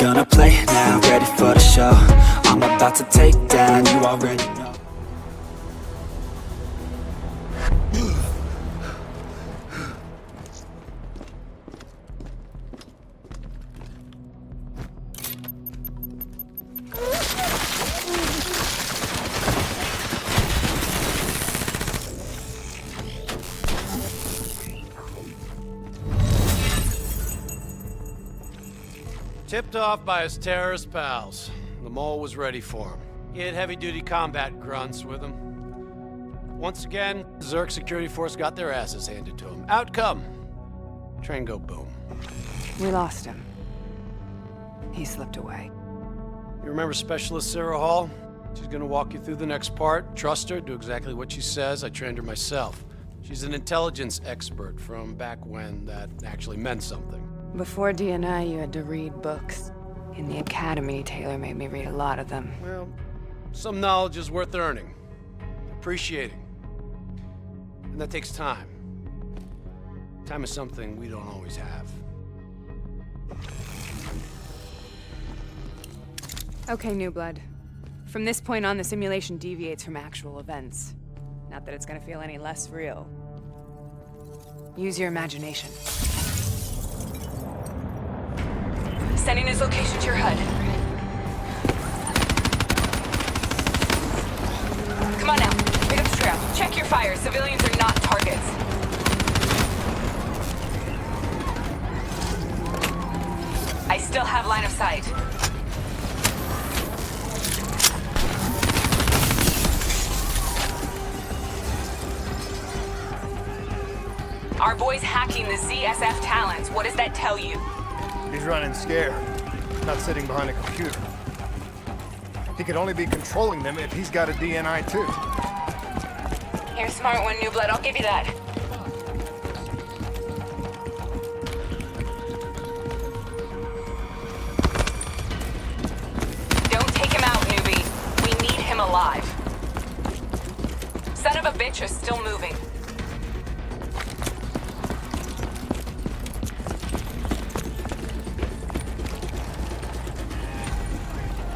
Gonna play it now, ready for the show. I'm about to take down, you already know. Tipped off by his terrorist pals. The mole was ready for him. He had heavy-duty combat grunts with him. Once again, Zerk security force got their asses handed to him. Outcome: train go boom. We lost him. He slipped away. You remember Specialist Sarah Hall? She's gonna walk you through the next part. Trust her, do exactly what she says. I trained her myself. She's an intelligence expert from back when that actually meant something. Before DNI, you had to read books. In the academy, Taylor made me read a lot of them. Well, some knowledge is worth earning, appreciating. And that takes time. Time is something we don't always have. Okay, New Blood. From this point on, the simulation deviates from actual events. Not that it's gonna feel any less real. Use your imagination. Sending his location to your HUD. Come on now, pick up the trail. Check your fire. Civilians are not targets. I still have line of sight. Our boy's hacking the ZSF talents. What does that tell you? He's running scared, not sitting behind a computer. He could only be controlling them if he's got a DNI too. You're a smart one, New Blood. I'll give you that. Don't take him out, newbie. We need him alive. Son of a bitch is still moving.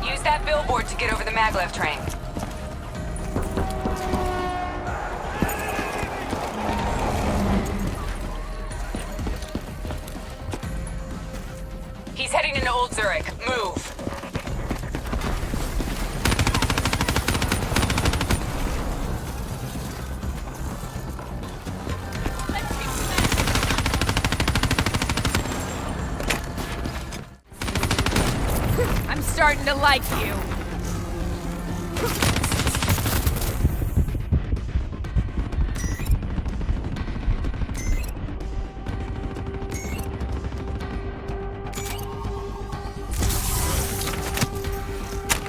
Use that billboard to get over the maglev train. He's heading into Old Zurich. Move. I'm starting to like you.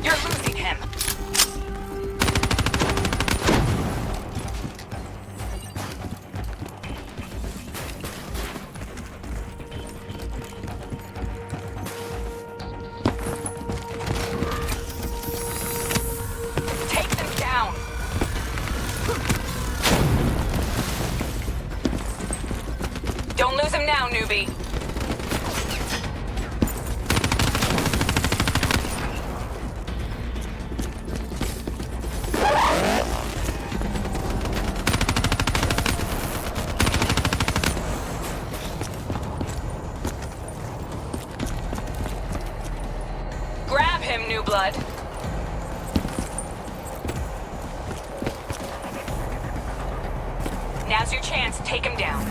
You're losing him. Take them down. Don't lose him now, newbie. Grab him, New Blood. Now's your chance. Take him down.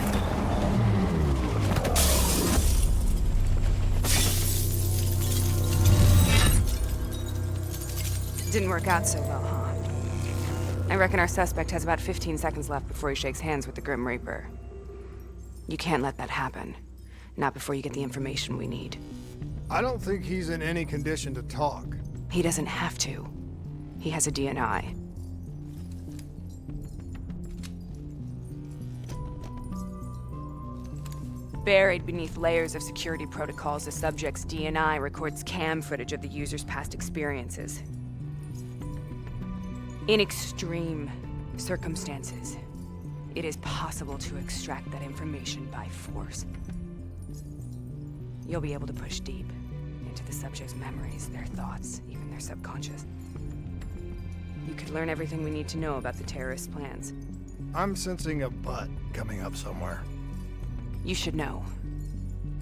Didn't work out so well, huh? I reckon our suspect has about 15 seconds left before he shakes hands with the Grim Reaper. You can't let that happen. Not before you get the information we need. I don't think he's in any condition to talk. He doesn't have to. He has a DNI. Buried beneath layers of security protocols, the subject's DNI records cam footage of the user's past experiences. In extreme circumstances, it is possible to extract that information by force. You'll be able to push deep into the subject's memories, their thoughts, even their subconscious. You could learn everything we need to know about the terrorist plans. I'm sensing a butt coming up somewhere. You should know.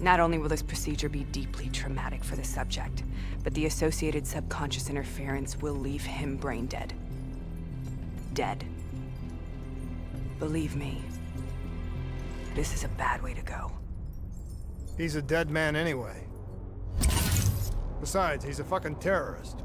Not only will this procedure be deeply traumatic for the subject, but the associated subconscious interference will leave him brain dead. Dead. Believe me, this is a bad way to go. He's a dead man anyway. Besides, he's a fucking terrorist.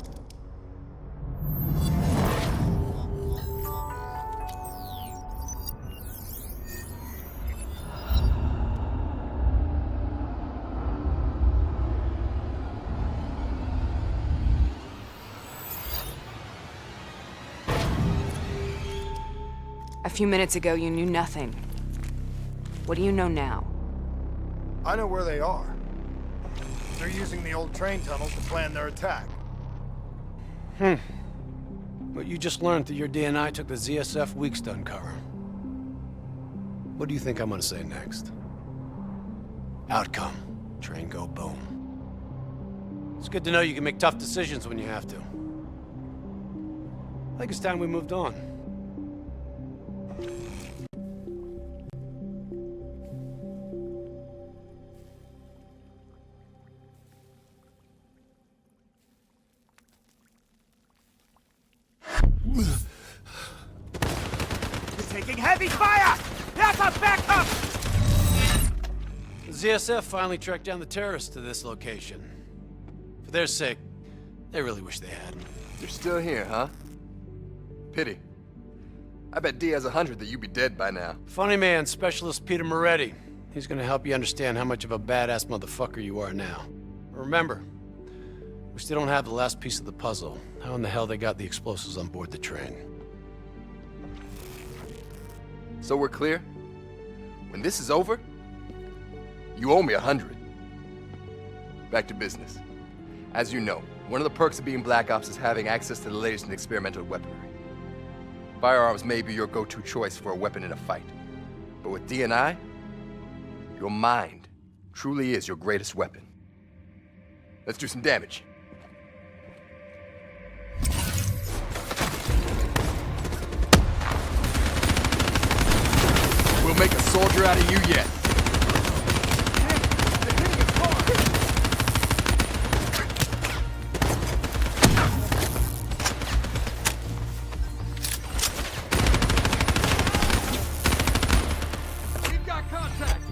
A few minutes ago, you knew nothing. What do you know now? I know where they are. They're using the old train tunnels to plan their attack. What you just learned through your DNI took the ZSF weeks to uncover. What do you think I'm gonna say next? Outcome. Train go boom. It's good to know you can make tough decisions when you have to. I think it's time we moved on. Taking heavy fire! Alpha, back up! The ZSF finally tracked down the terrorists to this location. For their sake, they really wish they had. You're still here, huh? Pity. I bet D has 100 that you'd be dead by now. Funny man, Specialist Peter Moretti. He's gonna help you understand how much of a badass motherfucker you are now. Remember, we still don't have the last piece of the puzzle. How in the hell they got the explosives on board the train? So we're clear? When this is over, you owe me 100. Back to business. As you know, one of the perks of being Black Ops is having access to the latest in experimental weaponry. Firearms may be your go-to choice for a weapon in a fight. But with DNI, your mind truly is your greatest weapon. Let's do some damage. We'll make a soldier out of you yet. We've got contact.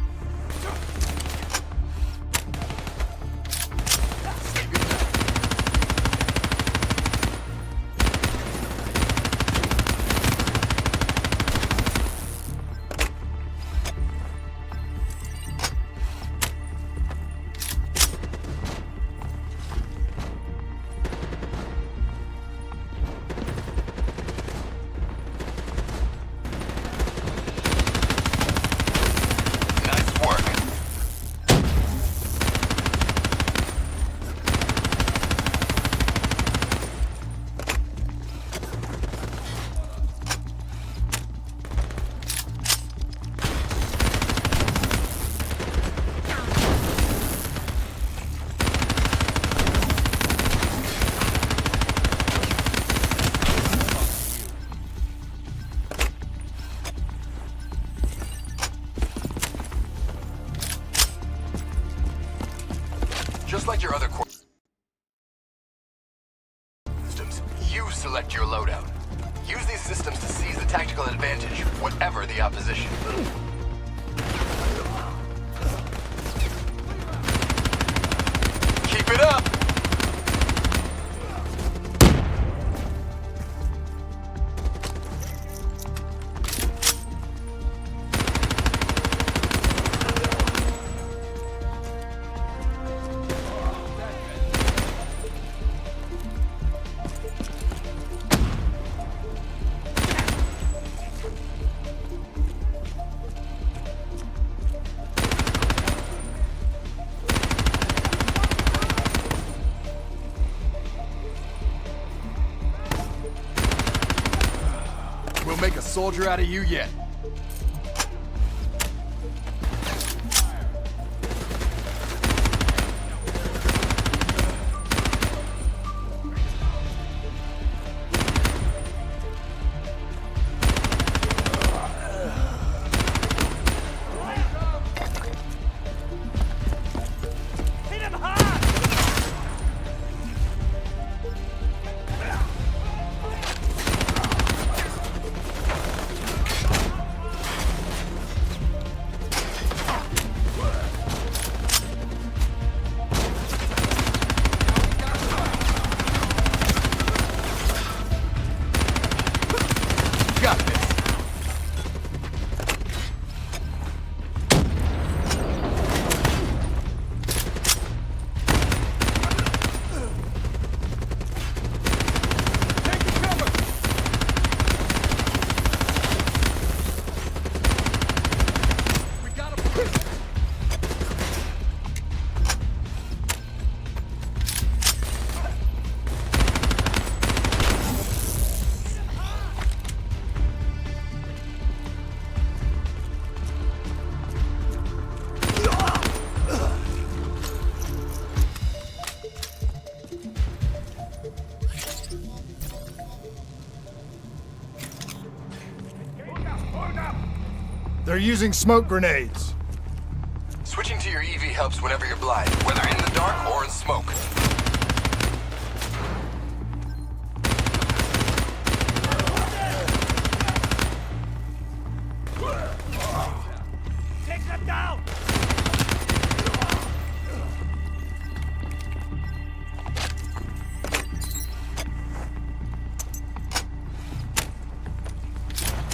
Nice work. Just like your other core systems, you select your loadout. Use these systems to seize the tactical advantage, whatever the opposition. Keep it up! We'll make a soldier out of you yet. They're using smoke grenades. Switching to your EV helps whenever you're blind, whether in the dark or in smoke. Take them down!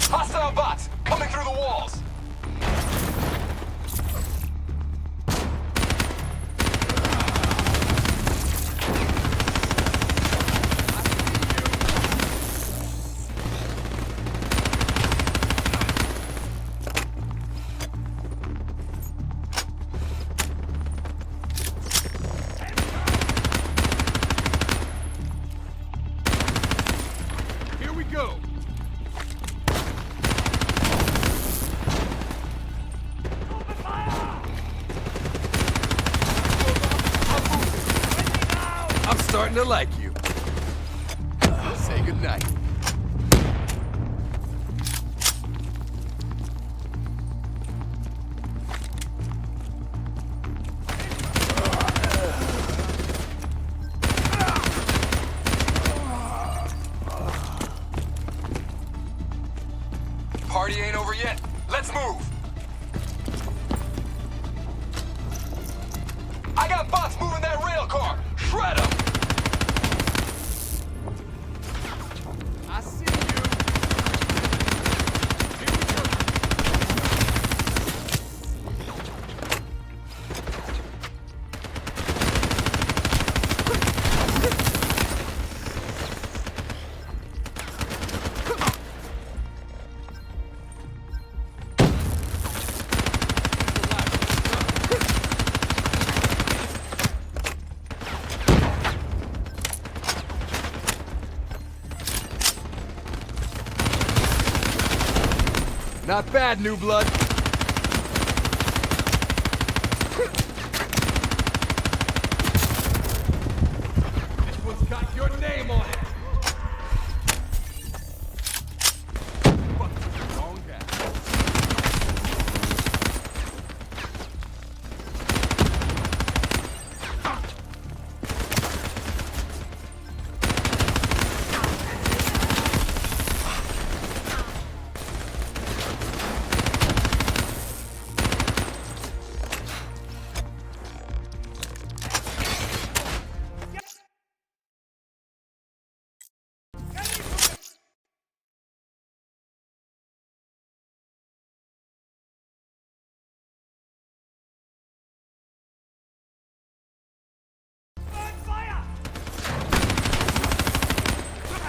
Hostile bots coming through the walls. Here we go. I'm starting to like you. Say goodnight. Party ain't over yet. Let's move. I got bots moving that rail car. Shred 'em. I see you. Here we go. Not bad, new blood. This one's got your name on it. Fuck, wrong guy.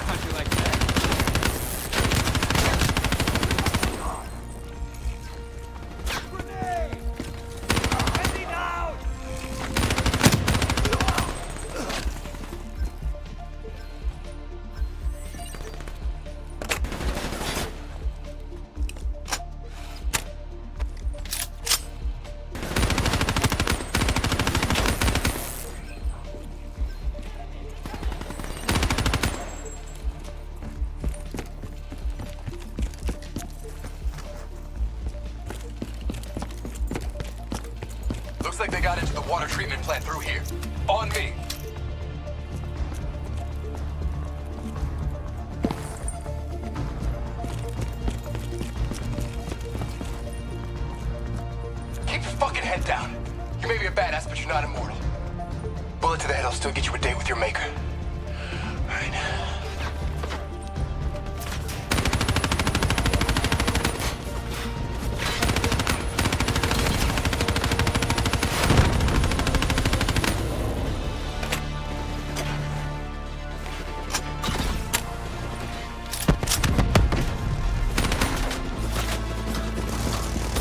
How'd you like that? Grenade! Enemy down! Looks like they got into the water treatment plant through here. On me. Keep your fucking head down. You may be a badass, but you're not immortal. Bullet to the head will still get you a date with your maker. All right.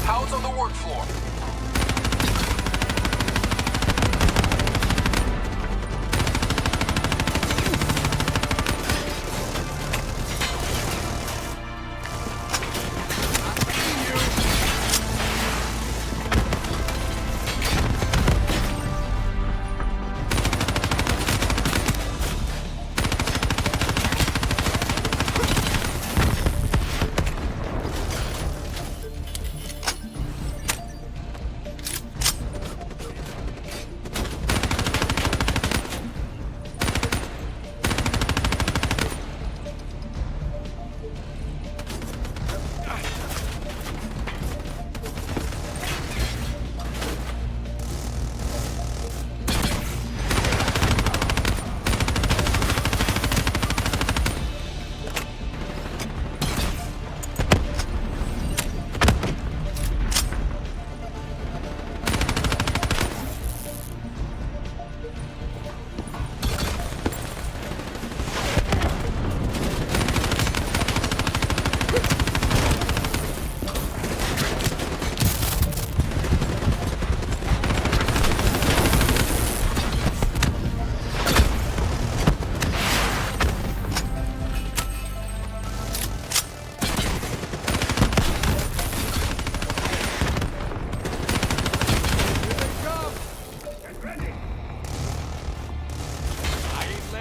Hounds on the work floor.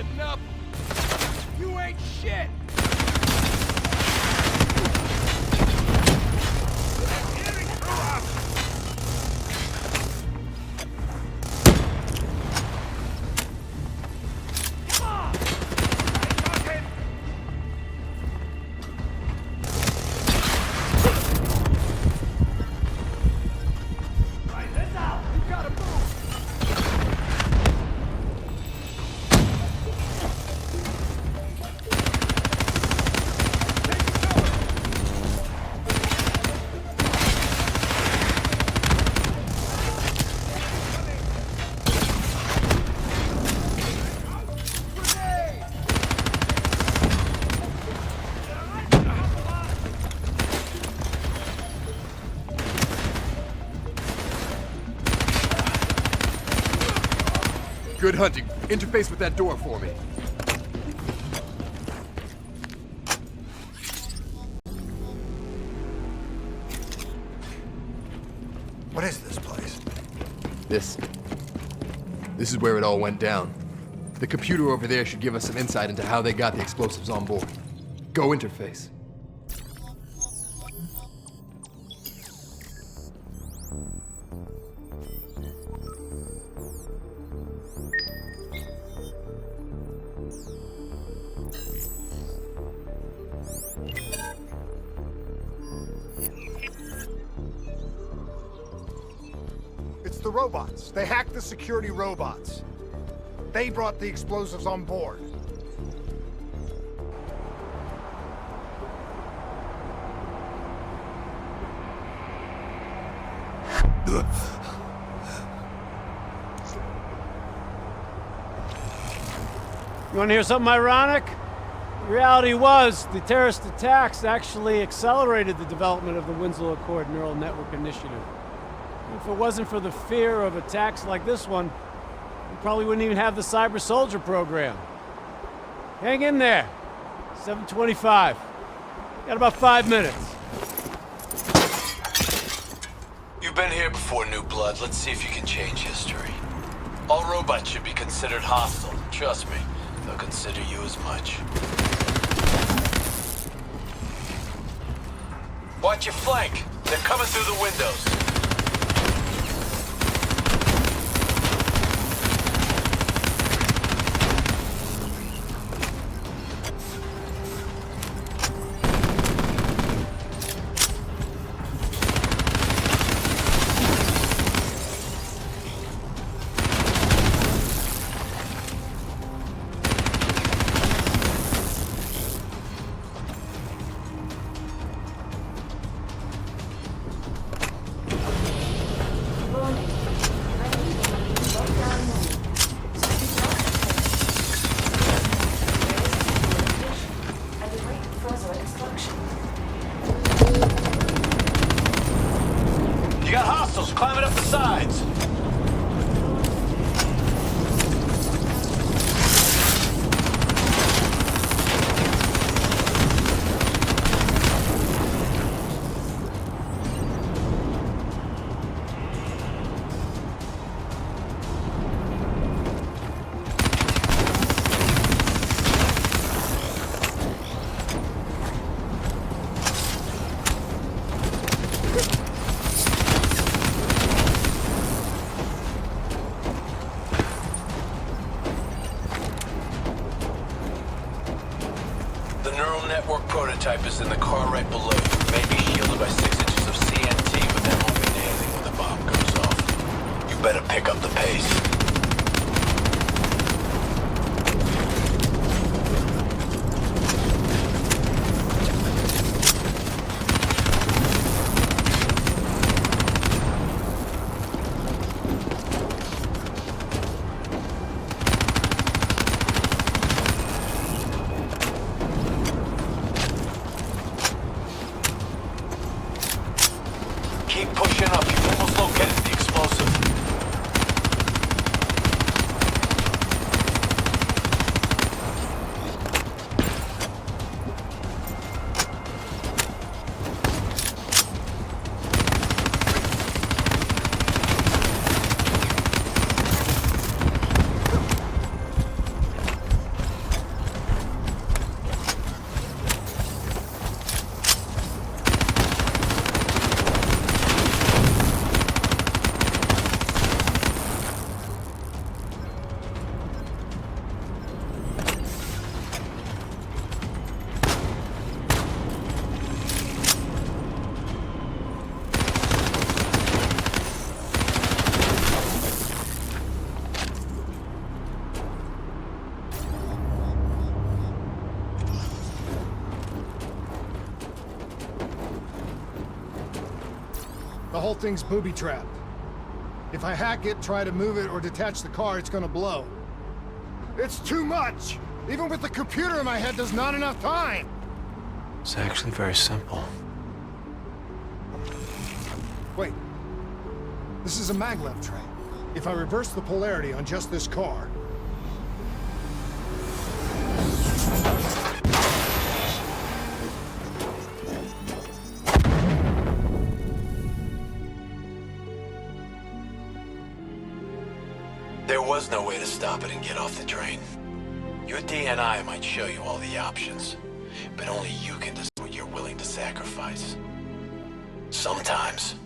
Heading up. You ain't shit! Hearing through us! Come on! I got him! Right, heads out! You gotta move! Good hunting. Interface with that door for me. What is this place? This is where it all went down. The computer over there should give us some insight into how they got the explosives on board. Go interface. It's the robots. They hacked the security robots. They brought the explosives on board. You want to hear something ironic? The reality was, the terrorist attacks actually accelerated the development of the Winslow Accord Neural Network Initiative. If it wasn't for the fear of attacks like this one, we probably wouldn't even have the Cyber Soldier program. Hang in there. 7:25. Got about 5 minutes. You've been here before, New Blood. Let's see if you can change history. All robots should be considered hostile. Trust me, they'll consider you as much. Watch your flank. They're coming through the windows. You got hostiles climbing up the sides. The neural network prototype is in the car right below you. Maybe shielded by 6 inches of CNT, but that won't mean anything when the bomb goes off. You better pick up the pace. Keep pushing up. You've almost located the explosive. The whole thing's booby-trapped. If I hack it, try to move it, or detach the car, it's gonna blow. It's too much! Even with the computer in my head, there's not enough time! It's actually very simple. Wait. This is a maglev train. If I reverse the polarity on just this car... There was no way to stop it and get off the train. Your DNI might show you all the options, but only you can decide what you're willing to sacrifice. Sometimes,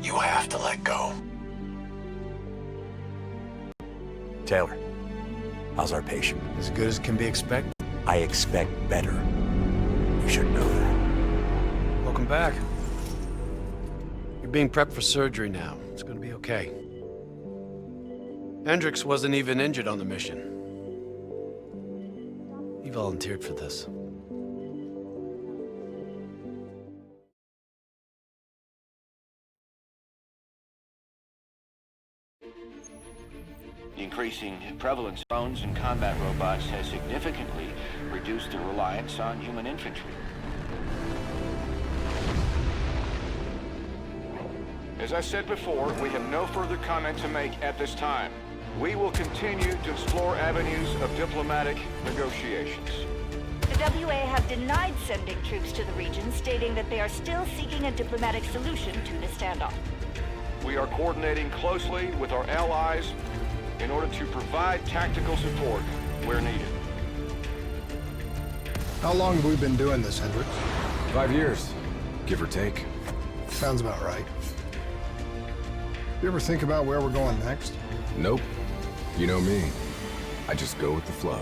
you have to let go. Taylor, how's our patient? As good as can be expected. I expect better. You should know that. Welcome back. You're being prepped for surgery now. It's gonna be okay. Hendricks wasn't even injured on the mission. He volunteered for this. The increasing prevalence of drones and combat robots has significantly reduced the reliance on human infantry. As I said before, we have no further comment to make at this time. We will continue to explore avenues of diplomatic negotiations. The WA have denied sending troops to the region, stating that they are still seeking a diplomatic solution to the standoff. We are coordinating closely with our allies in order to provide tactical support where needed. How long have we been doing this, Hendricks? 5 years, give or take. Sounds about right. You ever think about where we're going next? Nope. You know me. I just go with the flow.